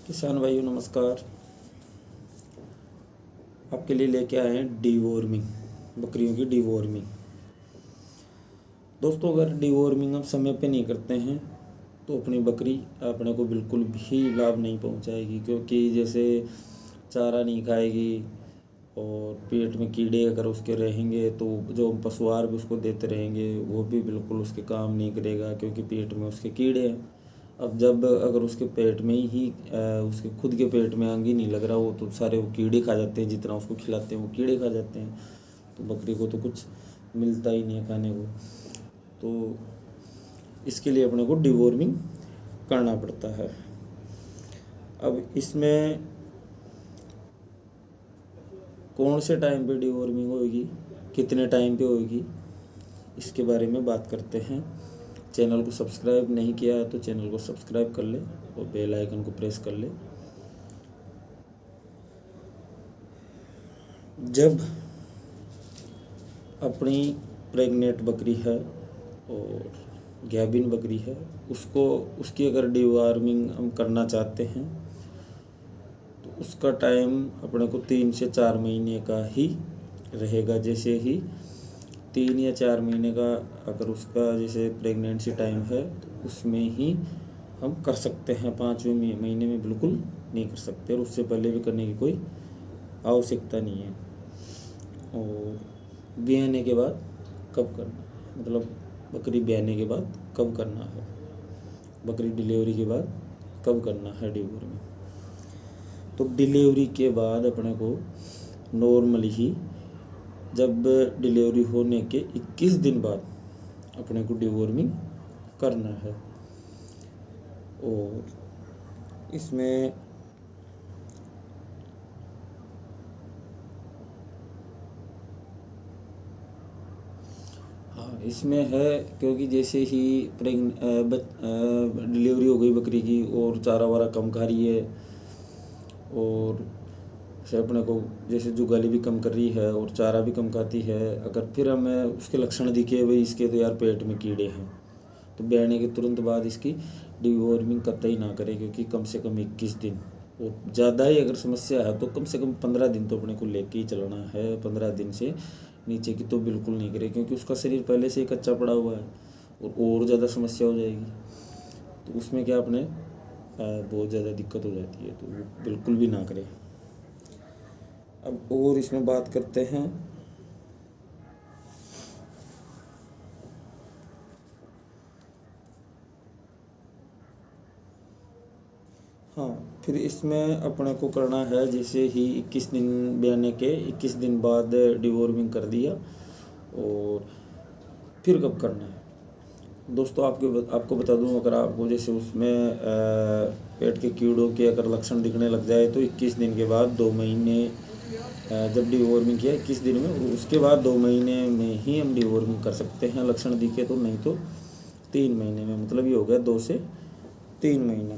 किसान भाइयों नमस्कार। आपके लिए लेके आए हैं डीवॉर्मिंग, बकरियों की डीवॉर्मिंग। दोस्तों, अगर डीवॉर्मिंग हम समय पे नहीं करते हैं तो अपनी बकरी अपने को बिल्कुल भी लाभ नहीं पहुंचाएगी, क्योंकि जैसे चारा नहीं खाएगी और पेट में कीड़े अगर उसके रहेंगे तो जो हम पशु आहार भी उसको देते रहेंगे वो भी बिल्कुल उसके काम नहीं करेगा, क्योंकि पेट में उसके कीड़े हैं। अब जब अगर उसके पेट में ही उसके खुद के पेट में अंग ही नहीं लग रहा हो तो सारे वो कीड़े खा जाते हैं, जितना उसको खिलाते हैं वो कीड़े खा जाते हैं, तो बकरी को तो कुछ मिलता ही नहीं है खाने को। तो इसके लिए अपने को डिवॉर्मिंग करना पड़ता है। अब इसमें कौन से टाइम पे डिवॉर्मिंग होगी, कितने टाइम पे होगी, इसके बारे में बात करते हैं। चैनल को सब्सक्राइब नहीं किया है तो चैनल को सब्सक्राइब कर ले और बेल आइकन को प्रेस कर ले। जब अपनी प्रेग्नेंट बकरी है और गैबिन बकरी है, उसकी अगर डिवॉर्मिंग हम करना चाहते हैं तो उसका टाइम अपने को 3 से 4 महीने का ही रहेगा। जैसे ही 3 या 4 महीने का अगर उसका जैसे प्रेगनेंसी टाइम है तो उसमें ही हम कर सकते हैं। 5वें महीने में बिल्कुल नहीं कर सकते और उससे पहले भी करने की कोई आवश्यकता नहीं है। और ब्याने के बाद कब करना है, मतलब बकरी ब्याने के बाद कब करना है, बकरी डिलीवरी के बाद कब करना है डिलीवरी। तो डिलीवरी के बाद अपने को नॉर्मली ही जब डिलीवरी होने के 21 दिन बाद अपने को डिवॉर्मिंग करना है। और इसमें इसमें है, क्योंकि जैसे ही डिलीवरी हो गई बकरी की और चारा वारा कम खा रही है और से अपने को जैसे जुगाली भी कम कर रही है और चारा भी कम खाती है, अगर फिर हमें उसके लक्षण दिखे भाई इसके तो यार पेट में कीड़े हैं, तो ब्याने के तुरंत बाद इसकी डिवॉर्मिंग कतई ना करें, क्योंकि कम से कम 21 दिन और ज़्यादा ही अगर समस्या है तो कम से कम 15 दिन तो अपने को लेके ही चलना है। 15 दिन से नीचे की तो बिल्कुल नहीं करे, क्योंकि उसका शरीर पहले से ही कच्चा पड़ा हुआ है और ज़्यादा समस्या हो जाएगी। तो उसमें क्या अपने बहुत ज़्यादा दिक्कत हो जाती है, तो वो बिल्कुल भी ना करें। अब और इसमें बात करते हैं फिर इसमें अपने को करना है जैसे ही 21 दिन ब्याने के 21 दिन बाद डिवॉर्मिंग कर दिया और फिर कब करना है। दोस्तों, आपको बता दूं, अगर आपको जैसे उसमें पेट के कीड़ों के अगर लक्षण दिखने लग जाए तो 21 दिन के बाद 2 महीने जब डिवॉर्मिंग किया 21 दिन में, उसके बाद 2 महीने में ही हम डिवॉर्मिंग कर सकते हैं लक्षण दिखे तो, नहीं तो 3 महीने में, मतलब ये हो गया 2 से 3 महीने।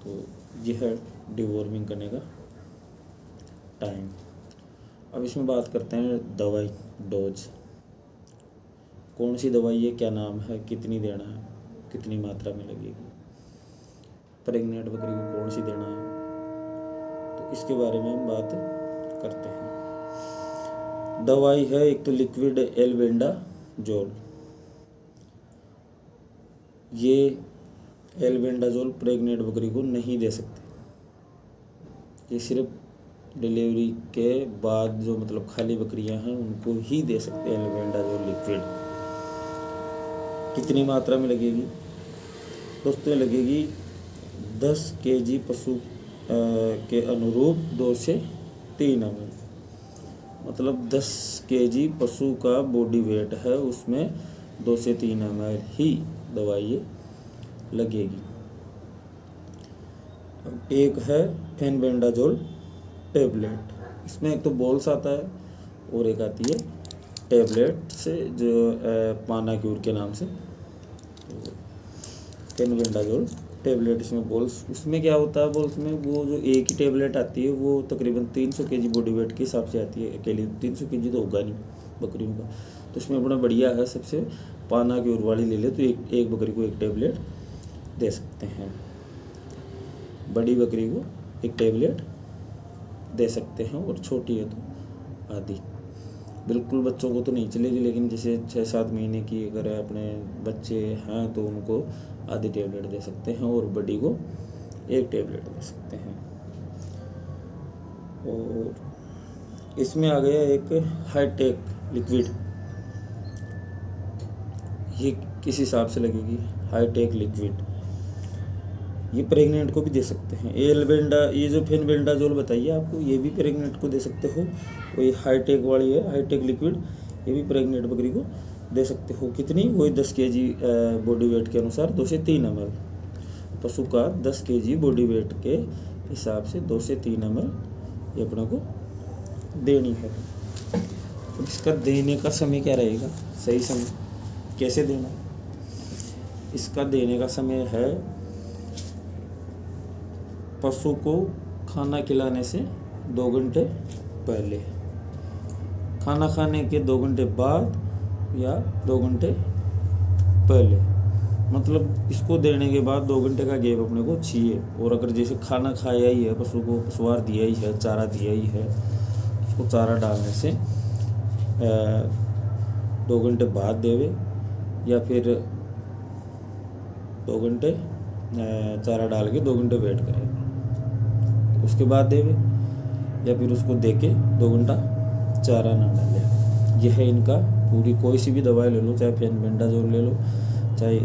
तो यह है डिवॉर्मिंग करने का टाइम। अब इसमें बात करते हैं दवाई, डोज। कौन सी दवाई है, क्या नाम है, कितनी देना है, कितनी मात्रा में लगेगी, प्रेग्नेंट बकरी को कौन सी देना है, तो इसके बारे में हम बात करते हैं। दवाई है एक तो लिक्विड एल्बेंडाजोल। ये एल्बेंडाजोल प्रेग्नेंट बकरी को नहीं दे सकते, ये सिर्फ डिलीवरी के बाद जो मतलब खाली बकरियां हैं उनको ही दे सकते हैं एल्बेंडाजोल लिक्विड। कितनी मात्रा में लगेगी दोस्तों, लगेगी 10 kg पशु के अनुरूप 2 से 3 ml, मतलब 10 kg पशु का बॉडी वेट है उसमें 2 से 3 ml ही दवाई लगेगी। अब एक है फेनबेंडाजोल टेबलेट, इसमें एक तो बॉल्स आता है और एक आती है टेबलेट से जो पानाक्यूर के नाम से। फेनबेंडाजोल टेबलेट, इसमें बॉल्स, उसमें क्या होता है बॉल्स में, वो जो एक ही टेबलेट आती है वो तकरीबन 300 kg बॉडी वेट के हिसाब से आती है। अकेली 300 kg तो होगा नहीं बकरियों का, तो इसमें अपना बढ़िया है सबसे पानाक्यूर वाली ले ले तो एक बकरी को एक टेबलेट दे सकते हैं। बड़ी बकरी को 1 टैबलेट दे सकते हैं, और छोटी है तो आधी। बिल्कुल बच्चों को तो नहीं चलेगी, लेकिन जैसे 6-7 महीने की अगर अपने बच्चे हैं तो उनको आधी टैबलेट दे सकते हैं, और बड़ी को 1 टैबलेट दे सकते हैं। और इसमें आ गया एक हाईटेक लिक्विड, ये किस हिसाब से लगेगी? हाईटेक लिक्विड ये प्रेग्नेंट को भी दे सकते हैं। ये जो फेनबेंडाजोल बताइए आपको, ये भी प्रेग्नेंट को दे सकते हो। वही हाईटेक वाली है, हाईटेक लिक्विड, ये भी प्रेग्नेंट बकरी को दे सकते हो। कितनी? वही 10 kg बॉडी वेट के अनुसार 2 से 3 ml। पशु का 10 kg बॉडी वेट के हिसाब से 2 से 3 ml ये अपने को देनी है। तो इसका देने का समय क्या रहेगा? सही समय कैसे देना? इसका देने का समय है पशु को खाना खिलाने से 2 घंटे पहले, खाना खाने के 2 घंटे बाद या 2 घंटे पहले। मतलब इसको देने के बाद 2 घंटे का गैप अपने को चाहिए। और अगर जैसे खाना खाया ही है, पशु को पशुआर दिया ही है, चारा दिया ही है, उसको चारा डालने से 2 घंटे बाद देवे, या फिर 2 घंटे चारा डाल के 2 घंटे वेट करें, उसके बाद देवे, या फिर उसको दे के 2 घंटा चारा ना डाले। यह है इनका पूरी। कोई सी भी दवाई ले लो, चाहे फेनबेंडाजोल ले लो, चाहे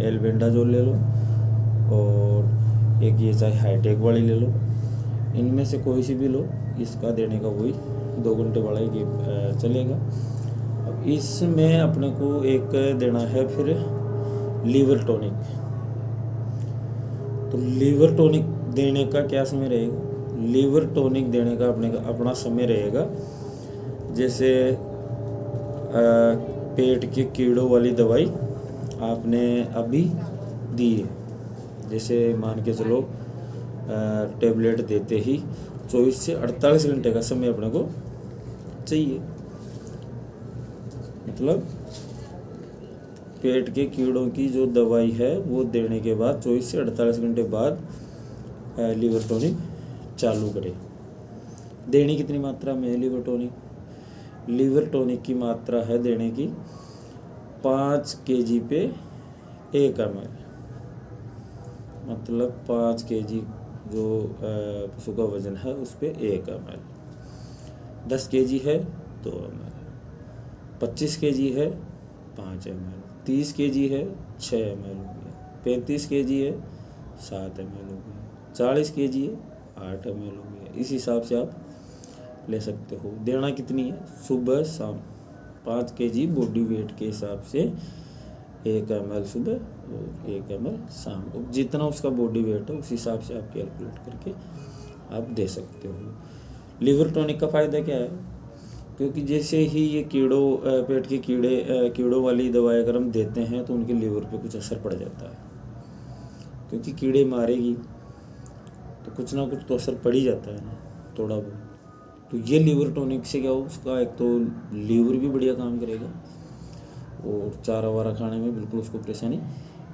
एल्बेंडाजोल ले लो, और एक ये चाहे हाईटेक वाली ले लो, इनमें से कोई सी भी लो, इसका देने का वही 2 घंटे वाला ही चलेगा। अब इसमें अपने को एक देना है फिर लीवर टॉनिक। तो लीवर टॉनिक देने का क्या समय रहेगा? लीवर टॉनिक देने का अपना समय रहेगा, जैसे पेट के कीड़ों वाली दवाई आपने अभी दी है, जैसे मान के चलो टेबलेट देते ही 24 से 48 घंटे का समय अपने को चाहिए। मतलब पेट के कीड़ों की जो दवाई है वो देने के बाद 24 से 48 घंटे बाद लीवर टॉनिक चालू करें। देनी कितनी मात्रा में है लीवर टॉनिक? लीवर टॉनिक की मात्रा है देने की 5 kg पे 1 ml। मतलब 5 kg जो पशु का वजन है उस पे 1 ml। 10 kg है 2 ml, 25 kg है 5 ml, 30 kg है 6 ml हो गया, 35 kg है 7 ml हो गया, 40 kg है 8 ml हो गया। इस हिसाब से आप ले सकते हो। देना कितनी है? सुबह शाम 5 kg बॉडी वेट के हिसाब से 1 ml सुबह और 1 ml शाम। जितना उसका बॉडी वेट है उस हिसाब से आप कैलकुलेट करके आप दे सकते हो। लीवर टॉनिक का फ़ायदा क्या है? क्योंकि जैसे ही ये पेट के कीड़ों वाली दवाई अगर हम देते हैं तो उनके लीवर पे कुछ असर पड़ जाता है, क्योंकि कीड़े मारेगी तो कुछ ना कुछ तो असर पड़ ही जाता है ना, थोड़ा बहुत। तो ये लीवर टॉनिक से क्या हो, उसका एक तो लीवर भी बढ़िया काम करेगा और चारा वारा खाने में बिल्कुल उसको परेशानी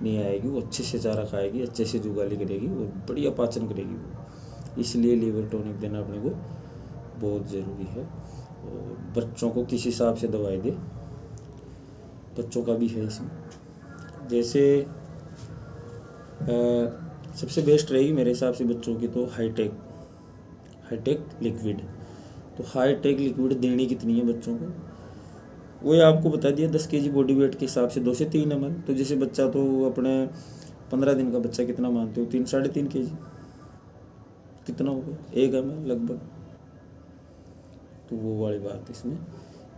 नहीं आएगी। वो अच्छे से चारा खाएगी, अच्छे से जुगाली करेगी और बढ़िया पाचन करेगी वो। इसलिए लीवर टॉनिक देना अपने को बहुत ज़रूरी है। और बच्चों को किस हिसाब से दवाई दे, बच्चों का भी है इसमें। जैसे सबसे बेस्ट रहेगी मेरे हिसाब से बच्चों की तो हाईटेक लिक्विड। तो हाईटेक लिक्विड देनी कितनी है बच्चों को, वो आपको बता दिया 10 kg बॉडी वेट के हिसाब से 2 से 3 ml। तो जैसे बच्चा तो अपने 15 दिन का बच्चा कितना मानते हो, 3-3.5 kg कितना हो गया, 1 ml लगभग। तो वो वाली बात इसमें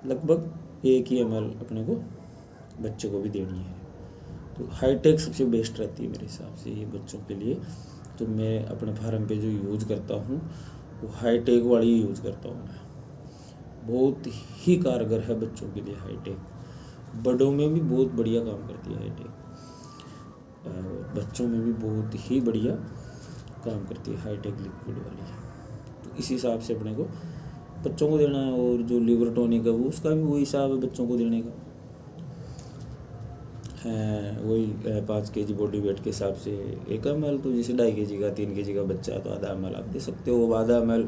लगभग 1 ml अपने को बच्चे को भी देनी है। तो हाईटेक सबसे बेस्ट रहती है मेरे हिसाब से ये बच्चों के लिए। तो मैं अपने फार्म पे जो यूज़ करता हूँ वो हाईटेक वाली यूज़ करता हूँ मैं। बहुत ही कारगर है बच्चों के लिए हाईटेक। बड़ों में भी बहुत बढ़िया काम करती है हाईटेक, बच्चों में भी बहुत ही बढ़िया काम करती है हाईटेक लिक्विड वाली। तो इस हिसाब से अपने को बच्चों को देना है। और जो लीवर टॉनिक है वो उसका भी वही हिसाब है बच्चों को देने का। वही 5 kg बॉडी वेट के हिसाब से 1 ml, तो जैसे 2.5 kg का 3 kg का बच्चा है तो आधा ml आप दे सकते हो। आधा ml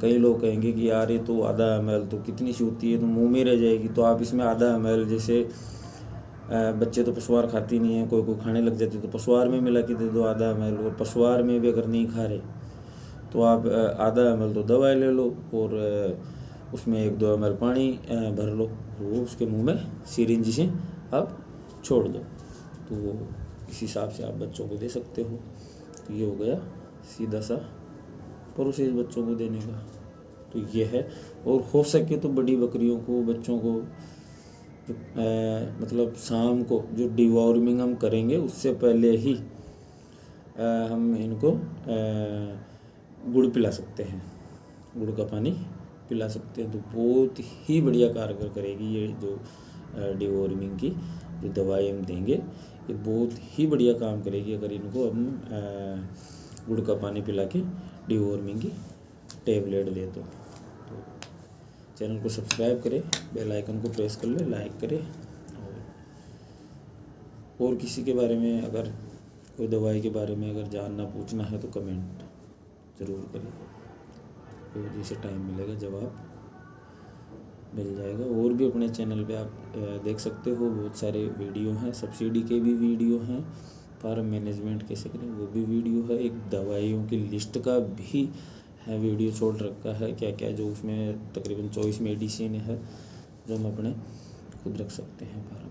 कई लोग कहेंगे कि यार ये तो आधा ml तो कितनी सी होती है, तो मुंह में रह जाएगी, तो आप इसमें आधा ml, जैसे बच्चे तो पशुआर खाती नहीं है, कोई कोई खाने लग जाते तो पशुआर में मिला के दे दो आधा ml, और पशुआर में भी अगर नहीं खा रहे तो आप आधा ml तो दवाई ले लो और उसमें 1-2 ml पानी भर लो, वो उसके मुंह में सिरिंज से आप छोड़ दो, तो इस हिसाब से आप बच्चों को दे सकते हो। तो ये हो गया सीधा सा प्रोसेस बच्चों को देने का, तो ये है। और हो सके तो बड़ी बकरियों को, बच्चों को मतलब शाम को जो डिवॉर्मिंग हम करेंगे उससे पहले ही हम इनको गुड़ पिला सकते हैं, गुड़ का पानी पिला सकते हैं, तो बहुत ही बढ़िया कारगर करेगी ये जो डिवॉर्मिंग की जो दवाई हम देंगे, ये बहुत ही बढ़िया काम करेगी अगर इनको हम गुड़ का पानी पिला के डिवॉर्मिंग की टेबलेट दे तो चैनल को सब्सक्राइब करें, बेल आइकन को प्रेस कर ले, लाइक करें, और किसी के बारे में अगर कोई दवाई के बारे में अगर जानना पूछना है तो कमेंट ज़रूर करें, तो जैसे टाइम मिलेगा जवाब मिल जाएगा। और भी अपने चैनल पे आप देख सकते हो, बहुत सारे वीडियो हैं, सब्सिडी के भी वीडियो हैं, फार्म मैनेजमेंट कैसे करें वो भी वीडियो है, एक दवाइयों की लिस्ट का भी है वीडियो छोड़ रखा है, क्या क्या जो उसमें तकरीबन 24 मेडिसिन है जो हम अपने खुद रख सकते हैं फार्म।